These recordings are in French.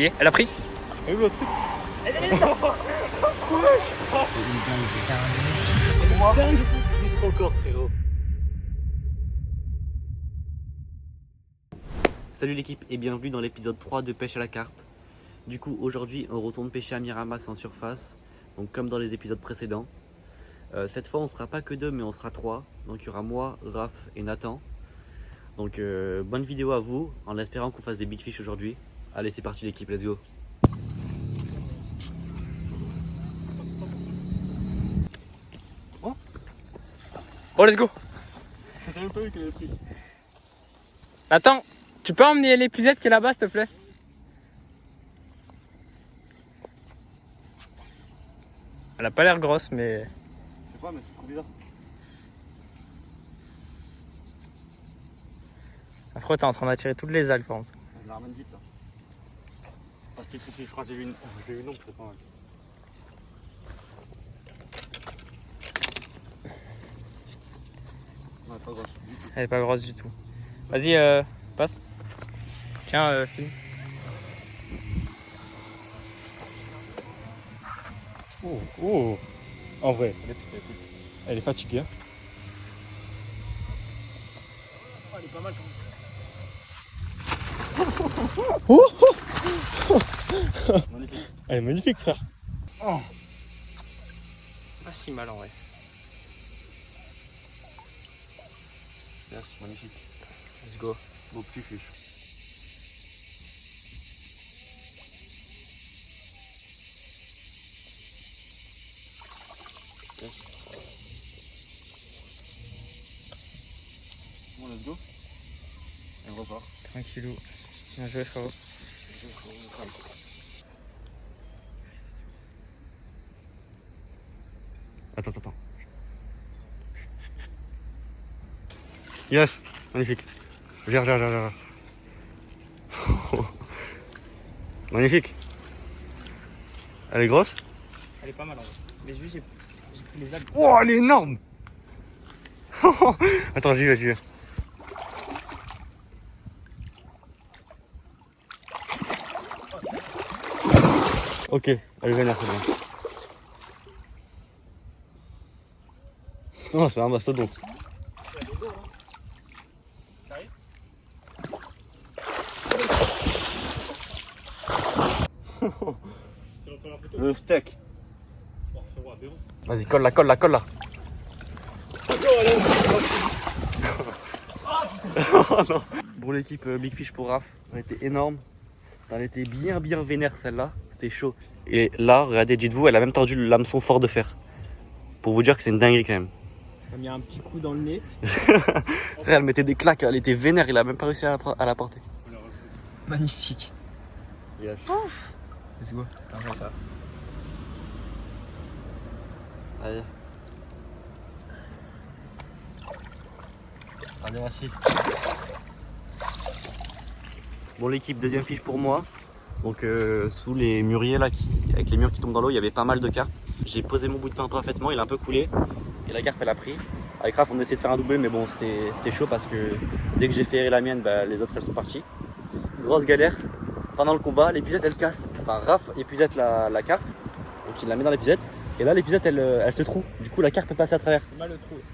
y est, elle a pris. Elle est où le truc? Elle est là. C'est une dingue. C'est un dingue. Plus encore, frérot. Salut l'équipe et bienvenue dans l'épisode 3 de Pêche à la carpe. Du coup aujourd'hui on retourne pêcher à Miramas en surface, donc comme dans les épisodes précédents. Cette fois on sera pas que deux mais on sera trois, donc il y aura moi, Raph et Nathan. Donc bonne vidéo à vous, en espérant qu'on fasse des big fish aujourd'hui. Allez c'est parti l'équipe, let's go. Oh, let's go. J'avais pas vu qu'elle avait pris. Attends, tu peux emmener l'épuisette qui est là-bas, s'il te plaît? Elle a pas l'air grosse, mais... Je sais pas, mais c'est trop bizarre. Après, t'es en train d'attirer toutes les algues, par contre. Je la ramène vite là. Parce que je crois que j'ai vu une ombre, c'est pas mal. Non, elle est pas grosse du tout. Elle est pas grosse du tout. Vas-y, passe. Tiens, filme. Oh, en vrai, elle est fatiguée. Hein. Oh, elle est pas mal Magnifique. Elle est magnifique, frère. Pas si mal en vrai. Yes, magnifique. Let's go. Beau petit fiche. Bon, let's go. Elle repart. Tranquillou. Bien joué, frérot. Attends. Yes, magnifique. Gère. Magnifique. Elle est grosse? Elle est pas mal en vrai. Mais juste, j'ai pris les algues. Oh, elle est énorme. Attends, j'y vais. Ok, elle est vénère, c'est bon. Non, c'est un mastodonte. Le steak. Vas-y, colle là. Oh non. Bon l'équipe Big Fish pour Raph, elle était énorme. Elle était bien vénère celle-là, c'était chaud. Et là, regardez, dites-vous, elle a même tordu l'hameçon fort de fer. Pour vous dire que c'est une dinguerie quand même. On a mis un petit coup dans le nez. Frère, elle mettait des claques, elle était vénère, il a même pas réussi à la porter. Magnifique. Yes. Let's go. Attends, ça. Allez. Allez la fiche. Bon l'équipe, deuxième fiche pour moi. Donc sous les mûriers là, avec les murs qui tombent dans l'eau, il y avait pas mal de carpes. J'ai posé mon bout de pain parfaitement, il a un peu coulé. Et la carpe elle a pris. Avec Raph on a essayé de faire un doublé mais bon c'était chaud parce que dès que j'ai ferré la mienne, bah, les autres elles sont parties. Grosse galère. Pendant le combat, l'épuisette elle casse. Enfin Raph épuisette la carpe, donc il la met dans l'épuisette. Et là l'épuisette elle se troue. Du coup la carpe peut passer à travers. C'est mal le trou aussi.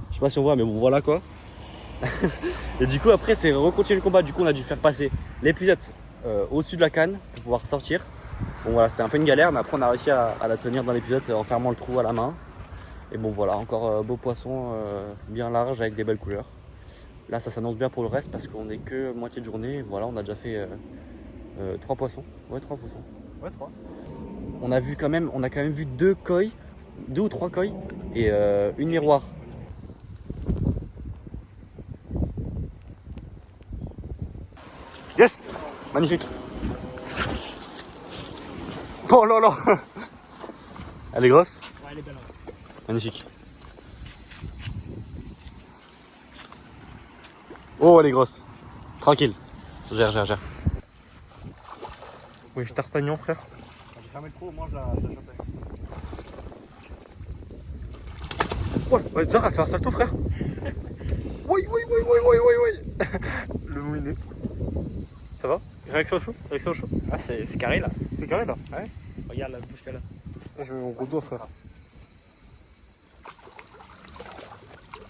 Je sais pas si on voit mais bon voilà quoi. Et du coup après c'est recontinuer le combat. Du coup on a dû faire passer l'épuisette au-dessus de la canne pour pouvoir sortir. Bon voilà c'était un peu une galère mais après on a réussi à la tenir dans l'épuisette en fermant le trou à la main. Et bon voilà encore beau poisson bien large avec des belles couleurs. Là ça s'annonce bien pour le reste parce qu'on est que moitié de journée. Voilà on a déjà fait 3 poissons. Ouais 3 poissons. Ouais, 3. On a quand même vu 2 koi, 2 ou 3 koi et une miroir. Yes, magnifique. Oh là là. Elle est grosse? Ouais, elle est belle. Magnifique. Oh elle est grosse. Tranquille. Gère. Oui, je tartagnon, frère. J'ai fermé le trou, moi je la chopais. Oh, ouais, elle fait un salto frère. Oui. Le moulinet. Ça va? Réaction chaud? Réaction chaud? Ah, c'est carré là. C'est carré là? Ouais. Regarde la bouche qu'elle a. Je veux mon gros doigt, frère.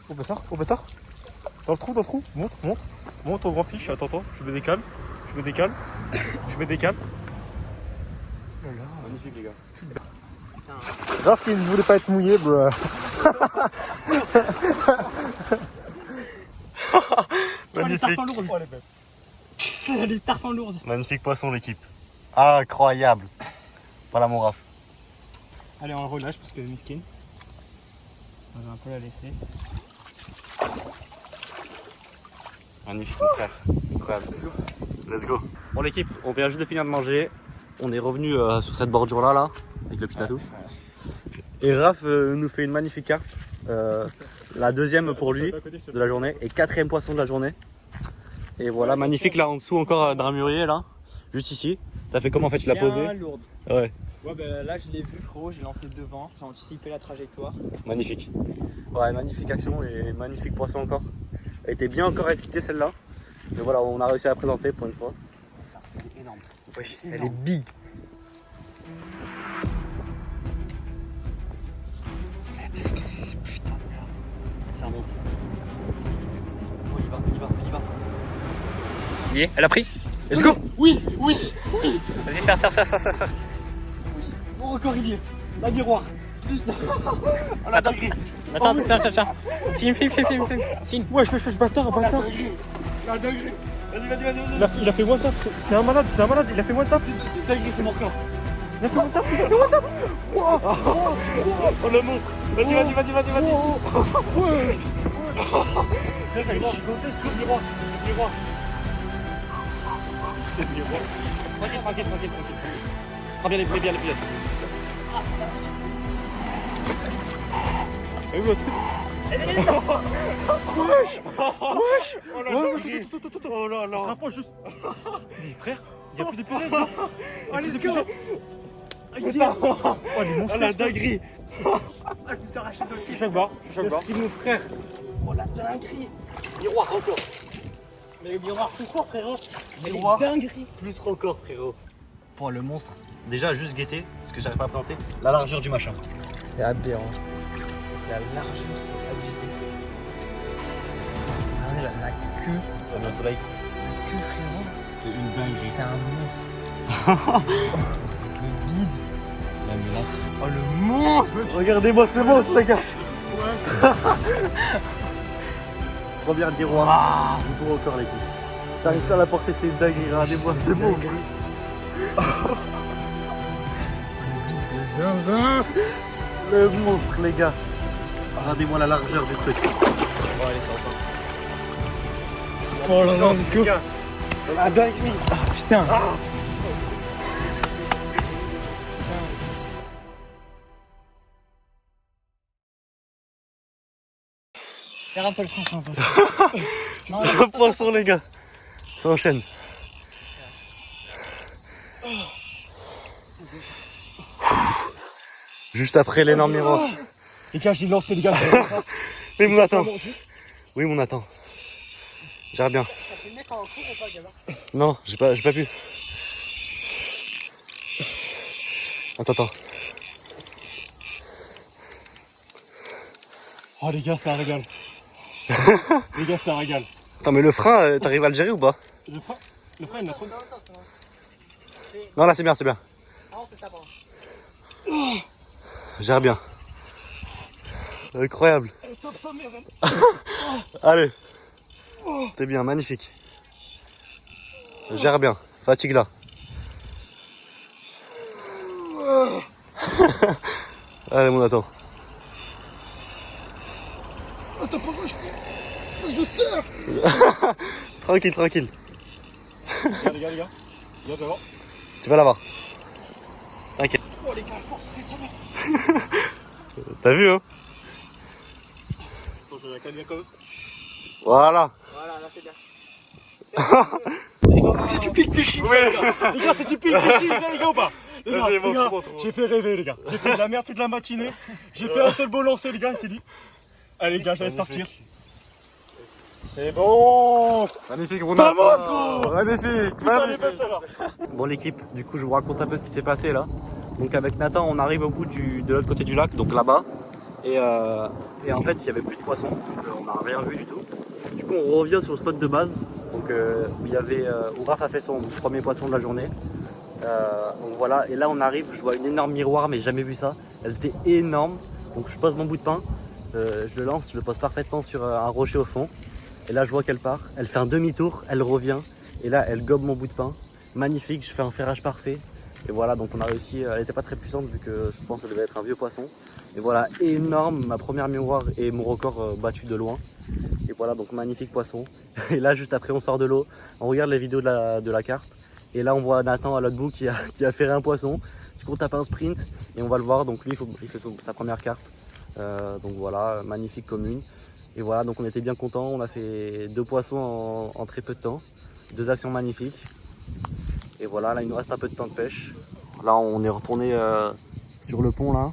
Au bâtard, au bâtard. Dans le trou, monte, monte. Monte au grand fiche, attends, je me décale. Je me décale. Je me décale. Magnifique les gars. Grave qu'il ne voulait pas être mouillé, bro. Magnifique. Les tarpins lourdes. Magnifique poisson l'équipe. Incroyable. Voilà mon Raph. Allez, on le relâche parce que miskin. On va un peu la laisser. Magnifique mon frère. Incroyable. Let's go. Bon l'équipe, on vient juste de finir de manger. On est revenu sur cette bordure là, avec le petit tatou. Et Raph nous fait une magnifique carte. La deuxième pour lui de la journée et quatrième poisson de la journée. Et voilà, magnifique là en dessous encore d'un mûrier là, juste ici. T'as fait comment en fait, tu l'as posé? Lourde. Ouais, Ouais, bah là je l'ai vu, frérot, j'ai lancé devant, j'ai anticipé la trajectoire. magnifique. Ouais, magnifique action et magnifique poisson encore. Elle était bien encore excitée celle-là. Mais voilà, on a réussi à la présenter pour une fois. Elle est énorme. Wesh, elle est big. C'est un monstre. Oh, il y va, il y va, il y va. Y est, elle a pris. Let's go. Oui. Vas-y, serre. Oh, encore il y est. La miroir. Juste là. Oh, la dinguerie. Attends, tiens. Filme. Wesh, bâtard. La dinguerie. Vas-y. Il a fait moins de tap. C'est un malade. Il a fait moins de tap. C'est dinguerie, c'est mon corps. Il a fait moins de tap. Oh le monstre. Vas-y. Ouais. Miroir. C'est le miroir. Tranquille. Prends bien les pilotes. T'as vu le truc? Wesh. Oh la dinguerie. Oh là On se rapproche juste. Mais frère, il n'y a plus d'épuisette. Allez, d'épuisette. Oh, il est monstrueux. Oh la dinguerie. Je me suis arraché de Je suis chaque barre. Merci mon frère. Oh la dinguerie. Miroir encore. Mais le miroir plus fort, frérot. Miroir. Dinguerie. Plus encore frérot. Pour le monstre. Déjà juste guetter, parce que j'arrive pas à planter. La largeur du machin. C'est aberrant. La largeur, c'est abusé. Regardez la queue. On est au soleil. La queue, frérot. C'est une dinguerie. C'est un monstre. Le bide. La menace. Oh, le monstre. Regardez-moi ce monstre les gars. Première miroir. Du coup encore les coups. J'arrive pas à la porter, c'est une dinguerie. Regardez-moi ce monstre. Le bide de zinzin. Le monstre les gars. Regardez-moi la largeur du truc. Bon, allez, c'est enfin. Oh là là, let's go. La dinguerie. Ah, putain. Serre un peu le frein, C'est un poisson les gars. Ça enchaîne. Juste après l'énorme miroir. Les gars, j'ai lancé, les gars. Oui mon attend. Oui mon attend. J'arrive bien. Non, j'ai pas pu. Attends. Oh, les gars, c'est un régal. Attends mais le frein, t'arrives à le gérer ou pas? Le frein, il m'a trop. Non là c'est bien. Gère bien. Incroyable. Allez. T'es bien, magnifique. Gère bien. Fatigue là. Allez mon attends. Attends, pourquoi je serre? Tranquille. Les gars. Viens, devant. Tu vas l'avoir. T'inquiète. Oh, les gars, force, récemment. T'as vu hein? Attends, je la calme bien comme eux. Voilà. Voilà, là, c'est bien. C'est du pic fishing, ça, les gars. Les gars, c'est du pic fishing, ça, les gars, ou pas? Les gars, j'ai fait rêver, les gars. J'ai fait de la merde toute la matinée. J'ai fait un seul beau lancer, les gars, c'est dit. Allez, les gars, je laisse partir. C'est bon. Magnifique, Ronald. Vamos, gros. Magnifique, Putain, elle est belle celle-là. Bon l'équipe, du coup je vous raconte un peu ce qui s'est passé là. Donc avec Nathan on arrive au bout de l'autre côté du lac, donc là-bas. Et en fait il n'y avait plus de poissons, donc, on n'a rien vu du tout. Du coup on revient sur le spot de base, donc où il y avait où Raph a fait son premier poisson de la journée. Donc voilà, et là on arrive, je vois une énorme miroir, mais j'ai jamais vu ça. Elle était énorme, donc je pose mon bout de pain, je le lance, je le pose parfaitement sur un rocher au fond. Et là je vois qu'elle part, elle fait un demi-tour, elle revient, et là elle gobe mon bout de pain. Magnifique, je fais un ferrage parfait. Et voilà, donc on a réussi, elle n'était pas très puissante vu que je pense que ça devait être un vieux poisson. Et voilà, énorme, ma première miroir et mon record battu de loin. Et voilà, donc magnifique poisson. Et là juste après on sort de l'eau, on regarde les vidéos de la carpe. Et là on voit Nathan à l'autre bout qui a ferré un poisson. Du coup on tape un sprint et on va le voir, donc lui il fait sa première carpe. Donc voilà, magnifique commune. Et voilà, donc on était bien contents, on a fait 2 poissons en très peu de temps. 2 actions magnifiques. Et voilà, là il nous reste un peu de temps de pêche. Là on est retourné sur le pont là.